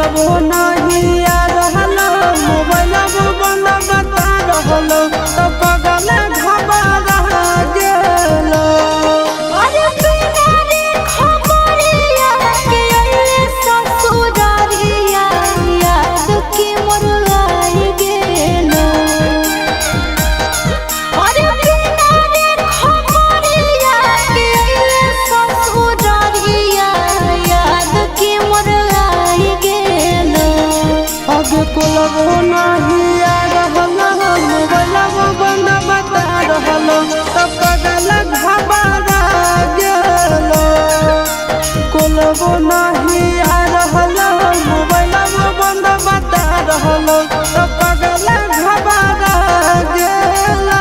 कोलबो नहीं आ रहलो मोबाइल बंद बता रहलो तो पगल घबरा गेलो। अरे बिना रे खबरिया के अइले ससुरारिया याद के मोर आई गेलो। अरे बिना रे खबरिया के अइले ससुरारिया याद के मोर आई गेलो। आगे कोलबो नहीं आ रहलो मोबाइल बंद बता रहलो तो पगल घबरा गेलो। कोलबो नहीं आ रहलो मोबाइल बंद बता रहलो तो पगल घबरा गेलो।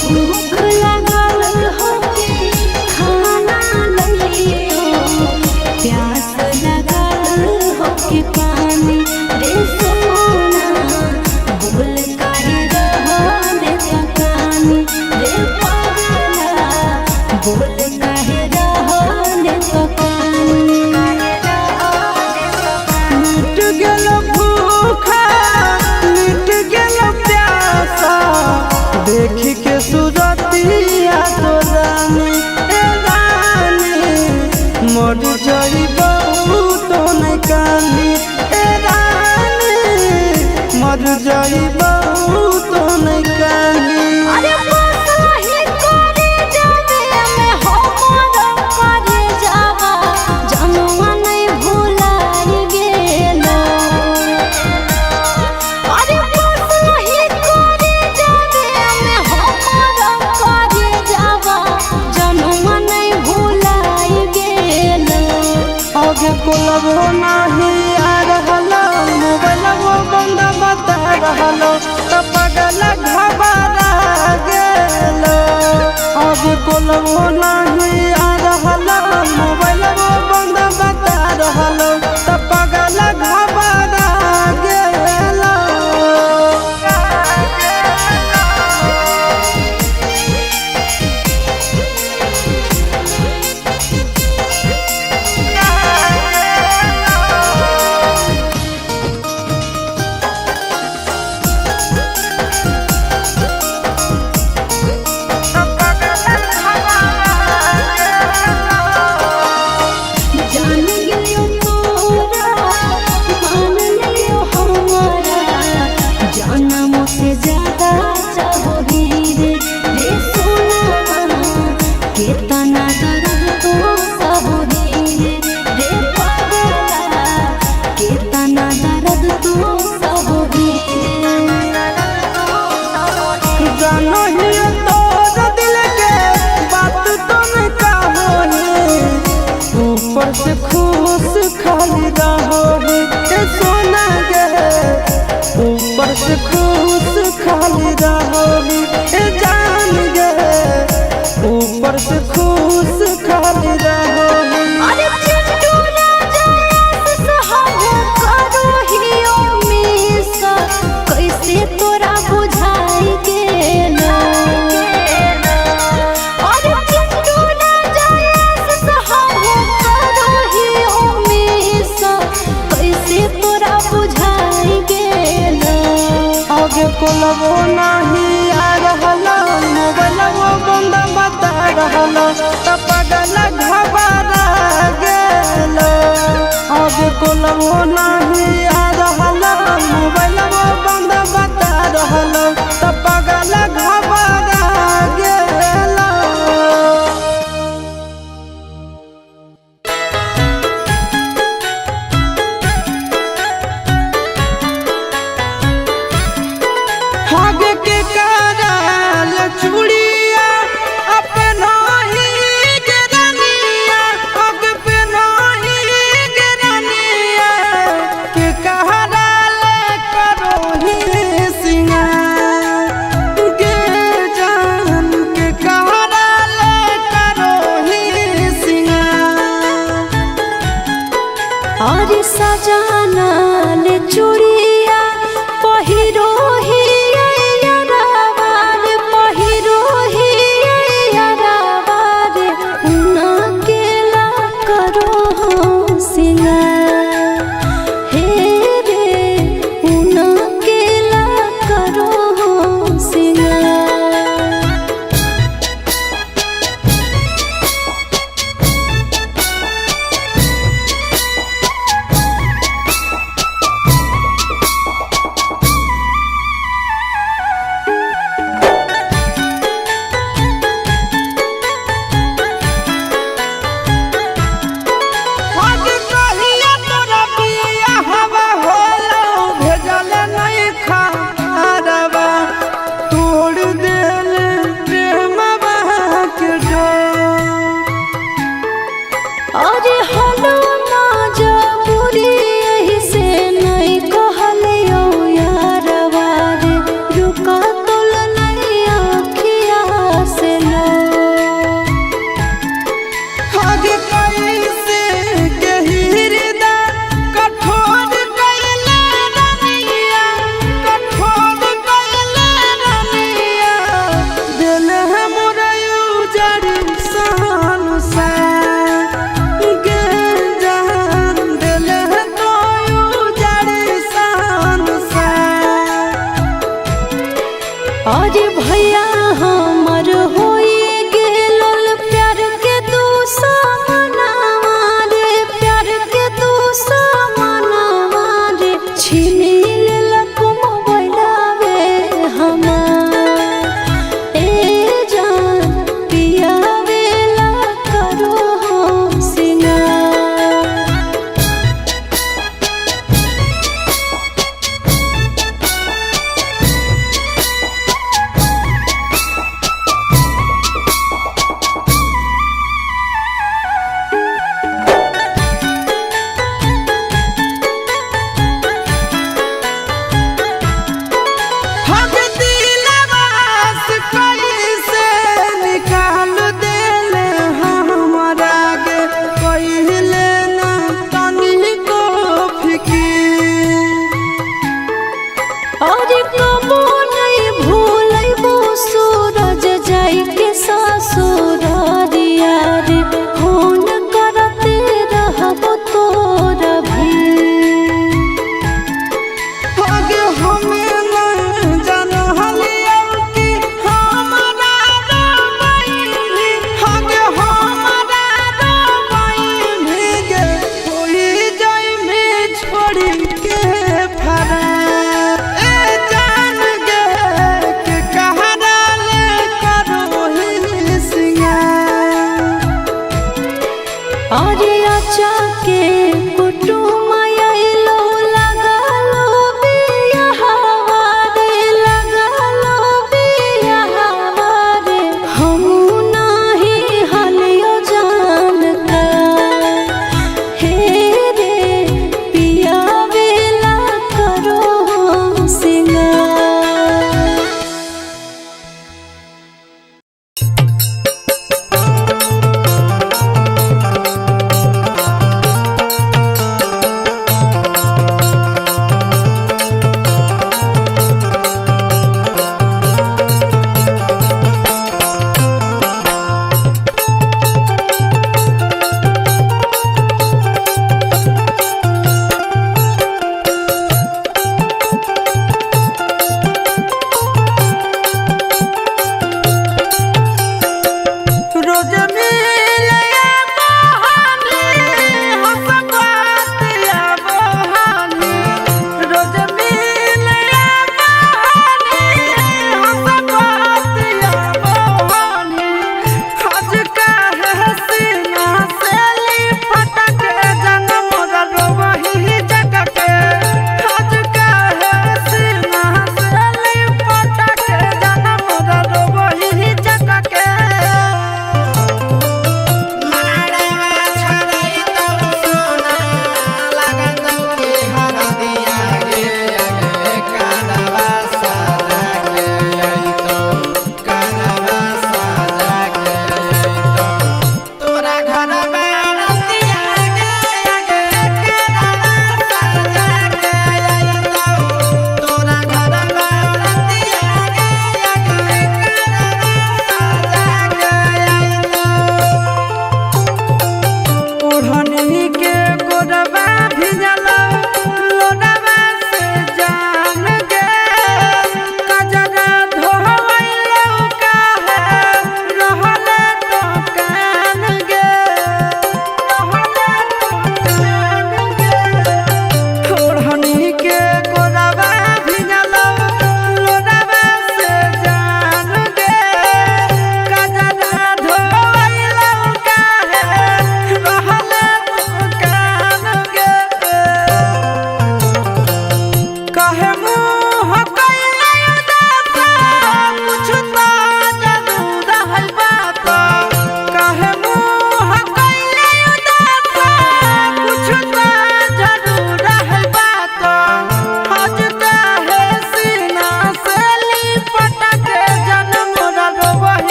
भूख लागल होके खाना लइयो, प्यास लागल होके पानी रे सोना। बोल काहे रहले तकानी रे पागला, बोल काहे रहले तकानी। मिट गेलो भूखा मिट गेलो प्यासा देख के सूरतिया तो रानी ए रानी मर जाइबो तो नहीं कानी ए रानी मर जाइबो तो नहीं कानी। अरे बसही करे जावे में हमर करे जावा जनुआ नहीं भुलाई गेलो। अरे बसही करे जावे में हमर करे जावा जनुआ नहीं भुलाई गेलो। आगे कोलबो नहीं आ रहलो मोबाइल बंद बता रहलो तो पगल घबरा गेलो। आगे कोलबो नहीं आ रहलो मोबाइल बंद बता रहलो तो पगल घबरा गेलो। जान गेलियो तोरा मान लियो हमारा, जनम से ज्यादा चाहोगी रे सोना। केतना दर्द तो सहोगी रे पागला, केतना दर्द तो सहोगी। जानो ही तोर दिल के बात तुम कहोगी ऊपर से खुश खाली रहोगी ए सोना गे ऊपर से खुश खाली रहोगी ए जान गे ऊपर से खुश खाली रहोगी। अरे चिट्टू राजा सहब करो हियो मिस, कैसे तोरा बुझाई गेलो। अरे चिट्टू राजा सहब करो हियो मिस, कैसे तोरा बुझाई गेलो। आगे कोलबो नहीं आ रहलो मोबाइल बंद बता रहलो तो पगल घबरा गेलो। आगे कोलबो नहीं आ रहलो मोबाइल बंद बता रहलो तो पगल घबरा गेलो। आगे के करल चूड़िया अपना ही गिरनिया और सजाना ले चूड़िया पहिरो ही यारावार पहिरो ही यारावार उना केला करो हो सिंगार हे रे उना केला करो हो सिंगार।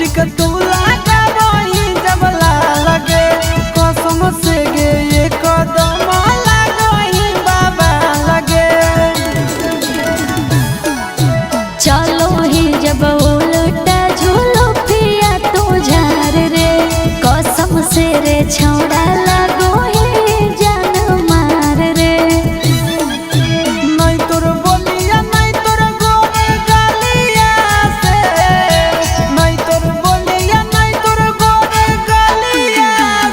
लिपस्टिक तू लगा वही जब लगे कसम से गे ये कदम लगही बाबा लगे। चलो ही जब उल्टा झूलो पिया तू झार रे कसम से रे छौड़ा लगो ही जान मार रे। नहीं तोर बोलिया नहीं तोर गोरे गलिया से, नहीं तोर बोलिया नहीं तोर गोरे गलिया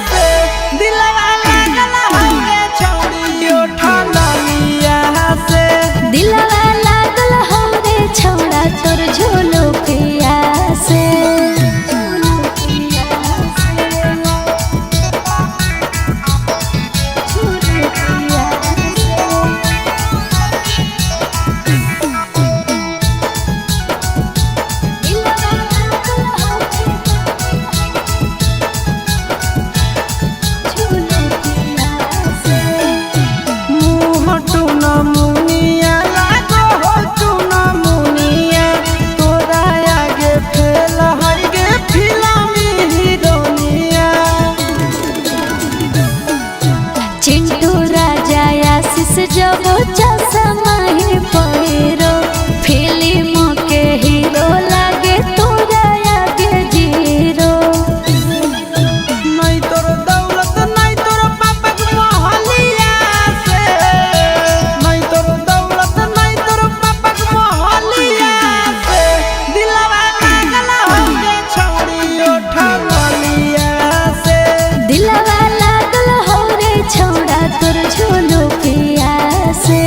से दिलवा लागल हवे छौड़ी उठा लिया से। दिलवा लागल हो रे छौड़ा तोर झूलो पिया से। मुँह टूना मुनिया लागो हो टूना मुनिया तोरा आगे फेल हर गे फिल्मी हीरोनिया। चिंटू राजा आशीष जब चश्मा ही पहिरो फिल्म के हीरो लागे तोरा आगे जीरो। नहीं तोर दौलत नहीं तोर पापक मोहलिया से, नहीं तोर दौलत नहीं तोर पापक मोहलिया से दिलवा लागल हवे छौड़ी उठा लिया से। दिलवा लागल हो रे छौड़ा तोर झोलो पिया से।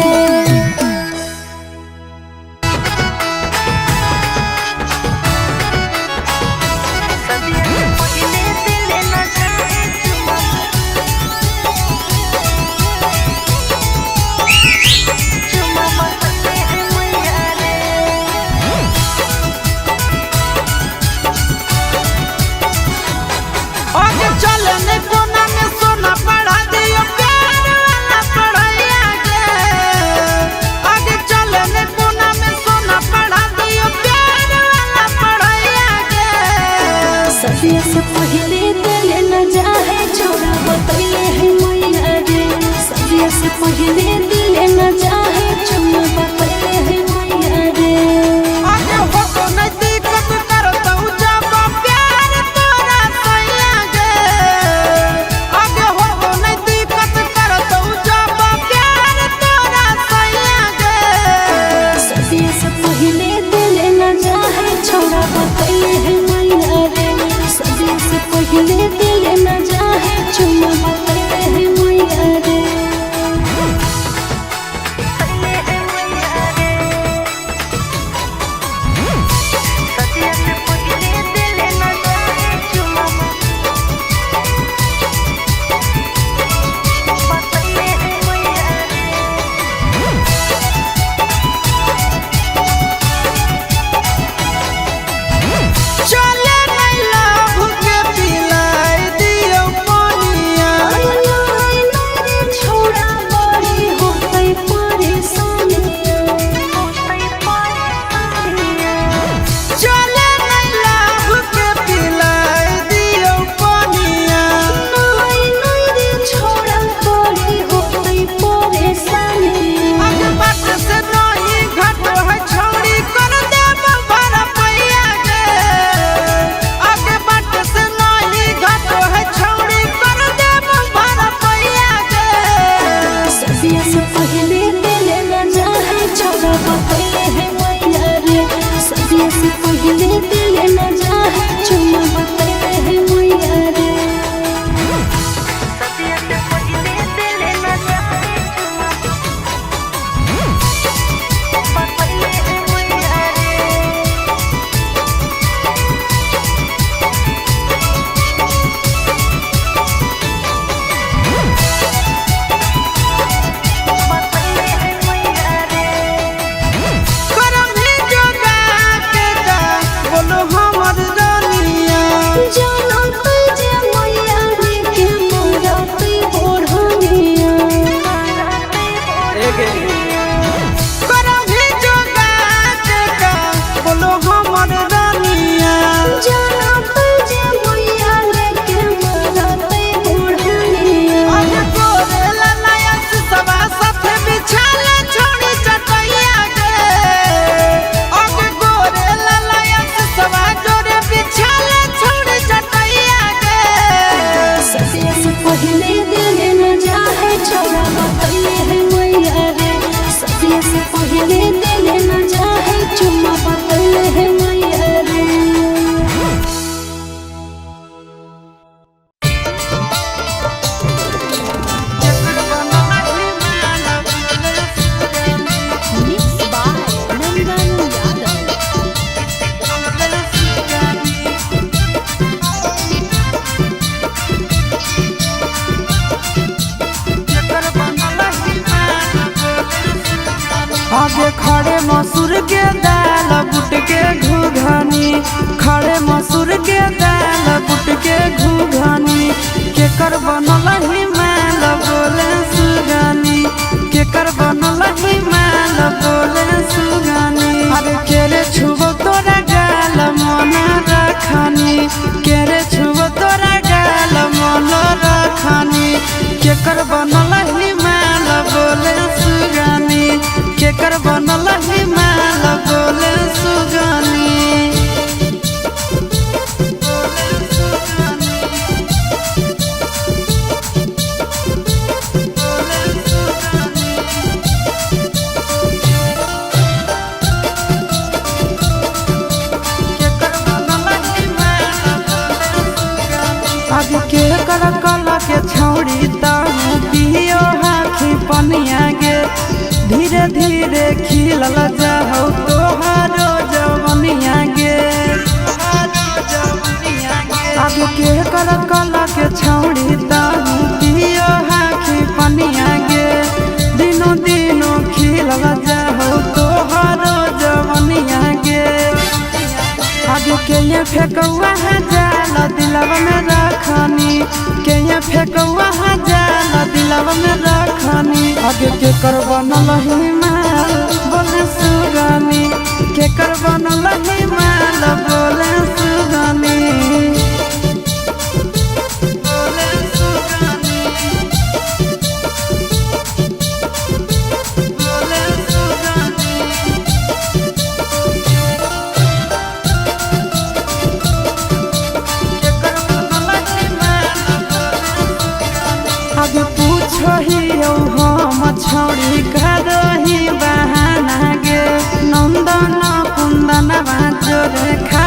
आगे खड़े मसूर के दाल बुट के घुघनी, खड़े मसूर के दाल बुट के घुघनी, केकर बनल हिमाल बोले सुगनी, केकर बनल हिमाल बोले सुगनी। अरे केरे छुबो तोरा गाल मन रखनी, केरे छुबो तोरा गाल मन रखनी, केकर बनल हिमाल बोले सुगनी, केकर बनल हिमाल बोले सुगनी। आज के कर कला के छौड़ी ताहू पियो हाथी पनिया गे, धीरे धीरे खिलल जाहौ तोहारो जवनिया गे। आज के कर कला के छौड़ी ताहू पियो हाथी पनिया गे, दिनो दिनो खिलल जाहौ तोहारो जवनिया गे। आगे के ये फेकौआ जाल दिलवा में रखनी, के ये फेकौआ जाल दिलवा में रखनी। आगे के कर बनल हिमाल बोले सुगनी, के कर बनल हिमाल बोले सुगनी, बोले सुगनी, बोले सुगनी। आगे पूछो ही हम छौड़ी करही बहाना गे, नंदन कुंदन जोरे खा